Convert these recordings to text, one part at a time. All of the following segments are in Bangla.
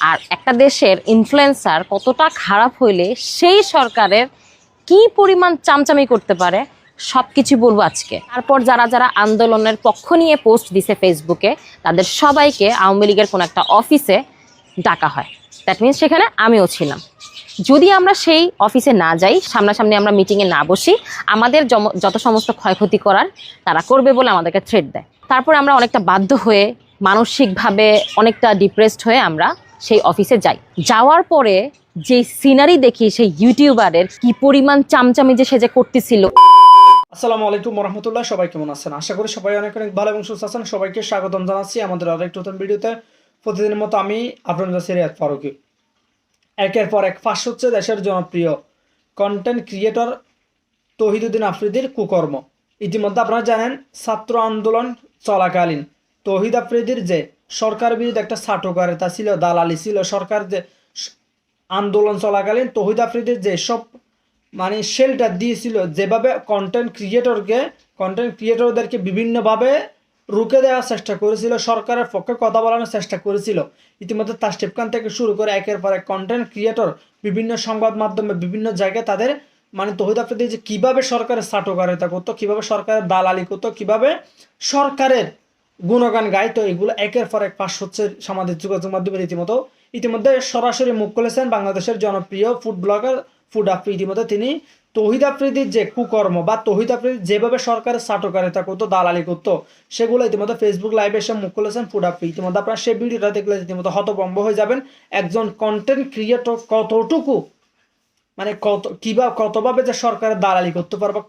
আর একটা দেশের ইনফ্লুয়েন্সার কতটা খারাপ হইলে সেই সরকারের কি পরিমাণ চামচামি করতে পারে সবকিছু বলবো আজকে। তারপর যারা যারা আন্দোলনের পক্ষ নিয়ে পোস্ট দিছে ফেসবুকে, তাদের সবাইকে আওয়ামী লীগের কোনো একটা অফিসে ডাকা হয়। দ্যাট মিনস সেখানে আমিও ছিলাম। যদি আমরা সেই অফিসে না যাই, সামনাসামনি আমরা মিটিংয়ে না বসি, আমাদের যত সমস্ত ক্ষয়ক্ষতি করার তারা করবে বলে আমাদেরকে থ্রেট দেয়। তারপর আমরা অনেকটা বাধ্য হয়ে, মানসিকভাবে অনেকটা ডিপ্রেসড হয়ে আমরা সেই অফিসে যাই। যাওয়ার পরে যে সিনারি দেখি সেই ইউটিউবারের কি পরিমাণ চামচামি যে সে যে করতেছিল। আসসালামু আলাইকুম রহমতুল্লাহ, সবাই কেমন আছেন? আশা করি সবাই অনেক অনেক ভালো এবং সুস্থ আছেন। সবাইকে স্বাগতম জানাচ্ছি আমাদের আরেকটা নতুন ভিডিওতে। প্রতিদিনের মতো আমি আপনাদের কাছে রিয়াদ ফারুকী। একের পর এক ফাঁস হচ্ছে দেশের জনপ্রিয় কন্টেন্ট ক্রিয়েটর তৌহিদুদ্দিন আফ্রিদির কুকর্ম। ইতিমধ্যে আপনারা জানেন, ছাত্র আন্দোলন চলাকালীন তৌহিদ আফ্রিদির যে সরকার বিরুদ্ধে একটা ছাটকারিতা ছিল, দালালি ছিল, সরকার যে আন্দোলন চলাকালীন তৌহিদ আফ্রিদির যে সব শেল্টার দিয়েছিল, যেভাবে কন্টেন্ট ক্রিয়েটরদেরকে বিভিন্নভাবে রুখে দেওয়ার চেষ্টা করেছিল, সরকারের পক্ষে কথা বলানোর চেষ্টা করেছিল। ইতিমধ্যে তাসটিফ খান থেকে শুরু করে একের পর এক কন্টেন্ট ক্রিয়েটর বিভিন্ন সংবাদ মাধ্যমে বিভিন্ন জায়গায় তাদের তৌহিদ আফ্রিদি যে কীভাবে সরকারের ছাটকারিতা করতো, কীভাবে সরকারের দালালি করতো, কীভাবে সরকারের গুণগান গাইতো, এগুলো একের পর এক পাশ হচ্ছে সামাজিক যোগাযোগ মাধ্যমের। ইতিমধ্যে সরাসরি মুখ খুলেছেন বাংলাদেশের জনপ্রিয় ফুড ব্লগার ফুড আফ্রি। ইতিমধ্যে তিনি তৌহিদ আফ্রিদির যে কুকর্ম বা তৌহিদ আফ্রিদি যেভাবে সরকারের ছাটকারিতা করতো, দালালি করতো, সেগুলো ইতিমধ্যে ফেসবুক লাইভে এসে মুখ খুলেছেন ফুড আফ্রি। ইতিমধ্যে আপনারা সেই ভিডিওটা দেখলে ইতিমধ্যে হতভম্ব হয়ে যাবেন। একজন কন্টেন্ট ক্রিয়েটর কতটুকু কতভাবে যে সরকারের দালালি করতে পারে বা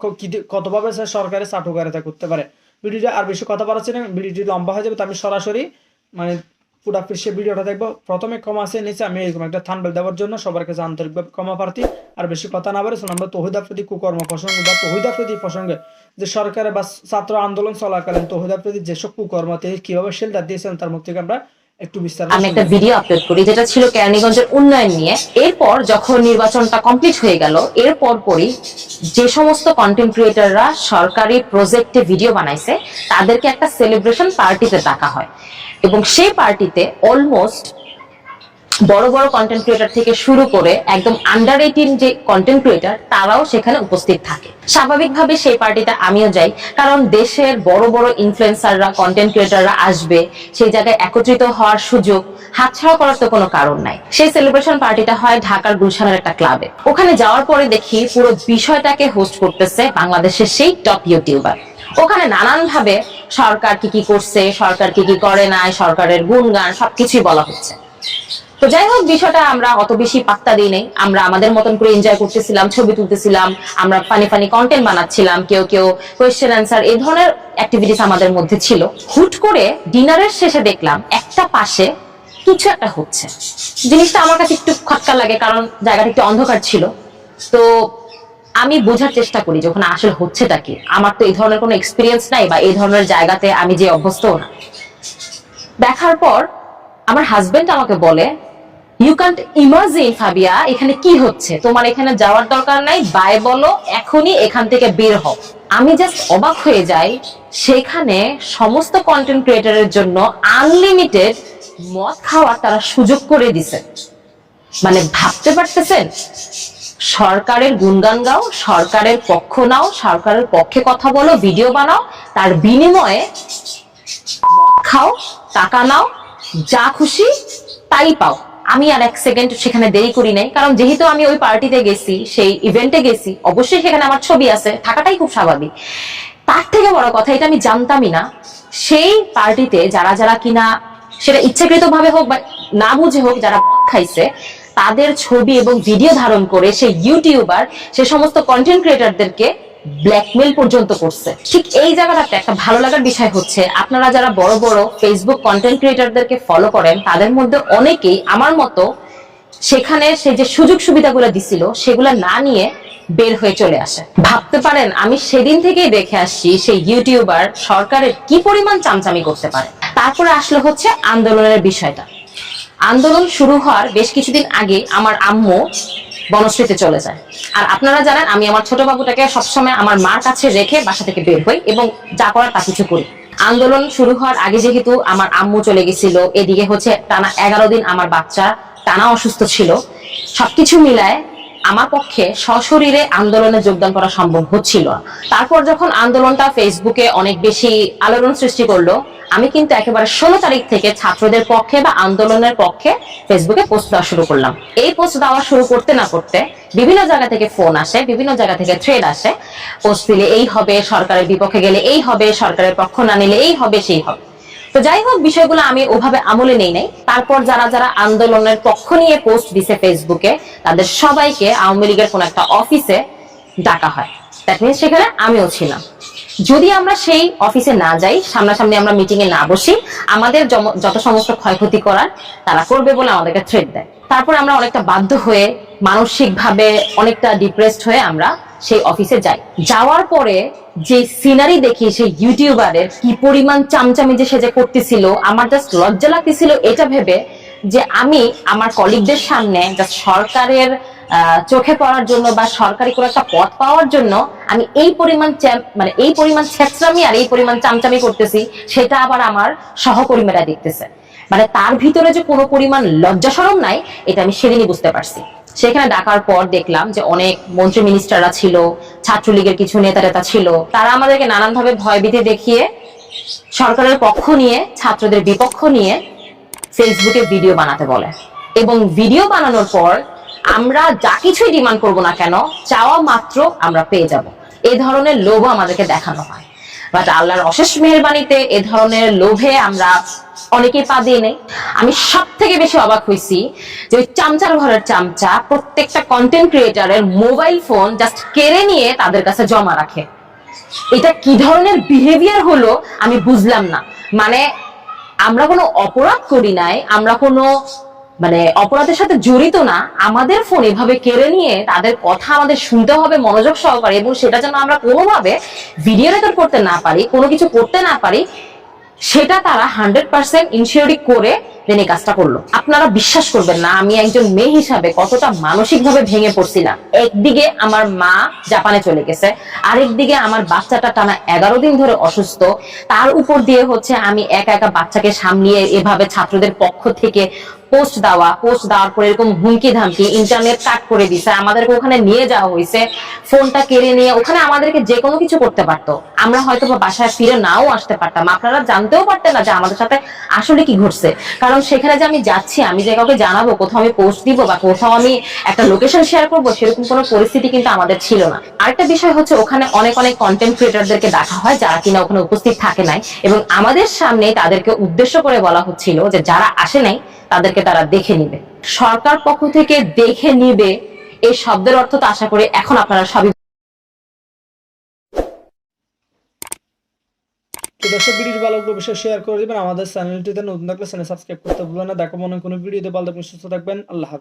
কতভাবে সে সরকারের ছাটকারিতা করতে পারে। ভিডিওটা আর বেশি কথা বাড়াচ্ছি না, ভিডিওটি লম্বা হয়ে যাবে, তো আমি সরাসরি ফুড আফ্রির সে ভিডিওটা দেখবো। প্রথমে ক্ষমা আছে নিচে আমি এরকম একটা থাম্বনেল দেওয়ার জন্য সবার কাছে আন্তরিকভাবে ক্ষমা প্রার্থী। আর বেশি কথা না বলে আমরা তৌহিদ আফ্রিদি কুকর্ম প্রসঙ্গে বা তৌহিদ আফ্রিদি প্রসঙ্গে যে সরকারের বা ছাত্র আন্দোলন চলাকালীন তৌহিদ আফ্রিদি যেসব কুকর্ম তিনি কিভাবে শেল্টার দিয়েছেন তার মুখ থেকে আমরা একটু বিস্তারিত। আমি একটা ভিডিও আপলোড করি যেটা ছিল কেরানীগঞ্জের উন্নয়ন নিয়ে। এরপর যখন নির্বাচনটা কমপ্লিট হয়ে গেল, এরপর পরই যে সমস্ত কন্টেন্ট ক্রিয়েটররা সরকারি প্রজেক্টে ভিডিও বানাইছে তাদেরকে একটা সেলিব্রেশন পার্টিতে ডাকা হয়, এবং সেই পার্টিতে অলমোস্ট বড় বড় কন্টেন্ট ক্রিয়েটর থেকে শুরু করে একদম আন্ডার 18 যে কন্টেন্ট ক্রিয়েটর তারাও সেখানে উপস্থিত থাকে। স্বাভাবিকভাবে সেই পার্টিতে আমিও যাই, কারণ দেশের বড় বড় ইনফ্লুয়েন্সাররা কন্টেন্ট ক্রিয়েটররা আসবে, সেই জায়গায় একত্রিত হওয়ার সুযোগ হাতছাড়া করার তো কোনো কারণ নাই। সেই সেলিব্রেশন পার্টিটা হয় ঢাকার গুলশানের একটা ক্লাবে। ওখানে যাওয়ার পরে দেখি পুরো বিষয়টাকে হোস্ট করতেছে বাংলাদেশের সেই টপ ইউটিউবার। ওখানে নানান ভাবে সরকার কি কি করছে, সরকার কি কি করে নাই, সরকারের গুণগান সবকিছুই বলা হচ্ছে। তো যাই হোক, বিষয়টা আমরা অত বেশি পাত্তা দিই নাই। আমরা আমাদের মতন করে এনজয় করতেছিলাম, ছবি তুলতেছিলাম, আমরা ফানি ফানি কন্টেন্ট বানাচ্ছিলাম, কেউ কেউ কোয়েশ্চেন অ্যান্সার, এই ধরনের অ্যাক্টিভিটিস আমাদের মধ্যে ছিল। হুট করে ডিনারের শেষে দেখলাম একটা পাশে কিছু একটা হচ্ছে। জিনিসটা আমার কাছে একটু খটকা লাগে, কারণ জায়গাটা একটু অন্ধকার ছিল। তো আমি বোঝার চেষ্টা করি যখন আসলে হচ্ছেটা কি। আমার তো এই ধরনের কোনো এক্সপিরিয়েন্স নাই বা এই ধরনের জায়গাতে আমি যে অভ্যস্তও না। দেখার পর আমার হাজবেন্ড আমাকে বলে, ইউ ক্যান্ট ইমাজিন ফাবিয়া, এখানে কি হচ্ছে, তোমার এখানে যাওয়ার দরকার নাই, বাই বলো, এখনই এখান থেকে বের হও। আমি জাস্ট অবাক হয়ে যাই, সেখানে সমস্ত কন্টেন্ট ক্রিয়েটরের জন্য আনলিমিটেড মদ খাওয়ার তারা সুযোগ করে দিছে। ভাবতে পারতেছেন, সরকারের গুণগান গাও, সরকারের পক্ষ নাও, সরকারের পক্ষে কথা বলো, ভিডিও বানাও, তার বিনিময়ে মদ খাও, টাকা নাও, যা খুশি তাই পাও। আমি আর এক সেকেন্ড সেখানে দেরি করি নাই, কারণ যেহেতু আমি ওই পার্টিতে গেছি, সেই ইভেন্টে গেছি, অবশ্যই সেখানে আমার ছবি আছে, থাকাটাই খুব স্বাভাবিক। তার থেকে বড় কথা, এটা আমি জানতামই না সেই পার্টিতে যারা যারা কিনা, সেটা ইচ্ছাকৃত ভাবে হোক বা না বুঝে হোক, যারা খাইছে তাদের ছবি এবং ভিডিও ধারণ করে সেই ইউটিউবার সে সমস্ত কন্টেন্ট ক্রিয়েটরদেরকে ব্ল্যাকমেল পর্যন্ত করছে। ঠিক এই জায়গাটাতে একটা ভালো লাগার বিষয় হচ্ছে, আপনারা যারা বড় বড় ফেসবুক কন্টেন্ট ক্রিয়েটরদেরকে ফলো করেন, তাদের মধ্যে অনেকেই আমার মতো সেখানে সে যে সুযোগ সুবিধাগুলো দিছিল সেগুলো না নিয়ে বের হয়ে চলে আসে। ভাবতে পারেন, আমি সেদিন থেকেই দেখে আসছি সেই ইউটিউবার সরকারের কি পরিমাণ চামচামি করতে পারে। তারপরে আসলে হচ্ছে আন্দোলনের বিষয়টা। আন্দোলন শুরু হওয়ার বেশ কিছুদিন আগে আমার আম্মু বনশ্রীতে চলে যায়। আর আপনারা জানেন, আমি আমার ছোট বাবুটাকে সবসময় আমার মার কাছে রেখে বাসা থেকে বের হই এবং যা করার তা কিছু করি। আন্দোলন শুরু হওয়ার আগে যেহেতু আমার আম্মু চলে গেছিল, এদিকে হচ্ছে টানা 11 দিন আমার বাচ্চা টানা অসুস্থ ছিল, সবকিছু মিলায় আমার পক্ষে সশরীরে আন্দোলনে যোগদান করা সম্ভব হচ্ছিল না। তারপর যখন আন্দোলনটা ফেসবুকে অনেক বেশি আলোড়ন সৃষ্টি করলো, আমি কিন্তু একেবারে 16 তারিখ থেকে ছাত্রদের পক্ষে বা আন্দোলনের পক্ষে ফেসবুকে পোস্ট দেওয়া শুরু করলাম। এই পোস্ট দেওয়া শুরু করতে না করতে বিভিন্ন জায়গা থেকে ফোন আসে, বিভিন্ন জায়গা থেকে থ্রেড আসে, পোস্ট দিলে এই হবে, সরকারের বিপক্ষে গেলে এই হবে, সরকারের পক্ষ না নিলে এই হবে সেই হবে। তো যাই হোক, বিষয়গুলো আমি ওভাবে আমলে নেই নাই। তারপর যারা যারা আন্দোলনের পক্ষ নিয়ে পোস্ট দিছে ফেসবুকে, তাদের সবাইকে আওয়ামী লীগের কোন একটা অফিসে ডাকা হয়। দ্যাট মিনস সেখানে আমিও ছিলাম। যদি আমরা সেই অফিসে না যাই, সামনাসামনি আমরা মিটিং এ না বসি, আমাদের যত সমস্ত ক্ষয়ক্ষতি করার তারা করবে বলে আমাদেরকে থ্রেট দেয়। তারপর আমরা অনেকটা বাধ্য হয়ে, মানসিকভাবে অনেকটা ডিপ্রেসড হয়ে আমরা সেই অফিসে যাই। যাওয়ার পরে যে সিনারি দেখি সেই ইউটিউবারের কি পরিমাণ চামচামি যে সে যে করতেছিল, আমার জাস্ট লজ্জা লাগতেছিল এটা ভেবে যে আমি আমার কলিগদের সামনে জাস্ট সরকারের চোখে পড়ার জন্য বা সরকারি কোনো একটা পদ পাওয়ার জন্য আমি এই পরিমাণ এই পরিমাণ ছেঁচড়ামি আর এই পরিমাণ চামচামি করতেছি, সেটা আবার আমার সহকর্মীরা দেখতেছে। মানে তার ভিতরে যে কোনো পরিমাণ লজ্জা শরম নাই, এটা আমি সেদিনই বুঝতে পারছি। সেখানে ডাকার পর দেখলাম যে অনেক মন্ত্রী মিনিস্টাররা ছিল, ছাত্রলীগের কিছু নেতা টেতা ছিল, তারা আমাদেরকে নানানভাবে ভয়ভীতি দেখিয়ে সরকারের পক্ষ নিয়ে, ছাত্রদের বিপক্ষ নিয়ে ফেসবুকে ভিডিও বানাতে বলে। এবং ভিডিও বানানোর পর আমরা যা কিছুই ডিমান্ড করব না কেন, চাওয়া মাত্র আমরা পেয়ে যাব, এই ধরনের লোভ আমাদেরকে দেখানো হয়। বাট আল্লাহর অশেষ মেহেরবানিতে এ ধরনের লোভে আমরা অনেকেই পা দিয়ে নেই। আমি সব থেকে বেশি অবাক হয়েছি যে ওই চামচার ঘরের চামচা প্রত্যেকটা কন্টেন্ট ক্রিয়েটারের মোবাইল ফোন জাস্ট কেড়ে নিয়ে তাদের কাছে জমা রাখে। এটা কি ধরনের বিহেভিয়ার হলো আমি বুঝলাম না। মানে আমরা কোনো অপরাধ করি নাই, আমরা কোনো অপরাধের সাথে জড়িত না, আমাদের ফোন এভাবে কেড়ে নিয়ে তাদের কথা আমাদের শুনতে হবে মনোযোগ সহকারে, এবং সেটা যেন আমরা কোনোভাবে ভিডিও রেকর্ড করতে না পারি, কোনো কিছু করতে না পারি, সেটা তারা 100% ইনসিওরিটি করে দেন এই কাজটা করলো। আপনারা বিশ্বাস করবেন না আমি একজন মেয়ে হিসাবে কতটা মানসিকভাবে ভেঙে পড়ছিলাম। একদিকে আমার মা জাপানে চলে গেছে, আরেকদিকে আমার বাচ্চাটা টানা 11 দিন ধরে অসুস্থ, তার উপর দিয়ে হচ্ছে আমি একা একা বাচ্চাকে সামলিয়ে এভাবে ছাত্রদের পক্ষ থেকে পোস্ট দেওয়ার পর এরকম হুমকি ধামকি, ইন্টারনেট কাট করে দিছে, আমাদেরকে ওখানে নিয়ে যাওয়া হয়েছে, ফোনটা কেড়ে নিয়ে ওখানে আমাদেরকে যে কোনো কিছু করতে পারতো, আমরা হয়তো বাসায় ফিরে নাও আসতে পারতাম, আপনারা জানতেও পারতেন না যে আমাদের সাথে আসলে কি ঘটছে। কারণ সেখানে যে আমি যাচ্ছি, আমি যে কাউকে জানাবো, কোথাও আমি পোস্ট দিব বা কোথাও আমি একটা লোকেশন শেয়ার করবো, সেরকম কোনো পরিস্থিতি কিন্তু আমাদের ছিল না। আরেকটা বিষয় হচ্ছে ওখানে অনেক অনেক কন্টেন্ট ক্রিয়েটরদেরকে ডাকা হয় যারা কিনা ওখানে উপস্থিত থাকে নাই, এবং আমাদের সামনে তাদেরকে উদ্দেশ্য করে বলা হচ্ছিল যে যারা আসে নাই তাদেরকে তারা দেখে নিবে। সরকার পক্ষ থেকে দেখে নিবে এই শব্দের অর্থ তো আশা করি এখন আপনারা সবই। তো দর্শক, ভিডিওটি ভালো লাগলে অবশ্যই শেয়ার করে দিবেন। আমাদের চ্যানেলটিতে নতুন থাকলে চ্যানেল সাবস্ক্রাইব করতে ভুলবেন না। দেখা মনে কোনো ভিডিওতে ভালো থাকবেন, সুস্থ থাকবেন। আল্লাহ হাফেজ।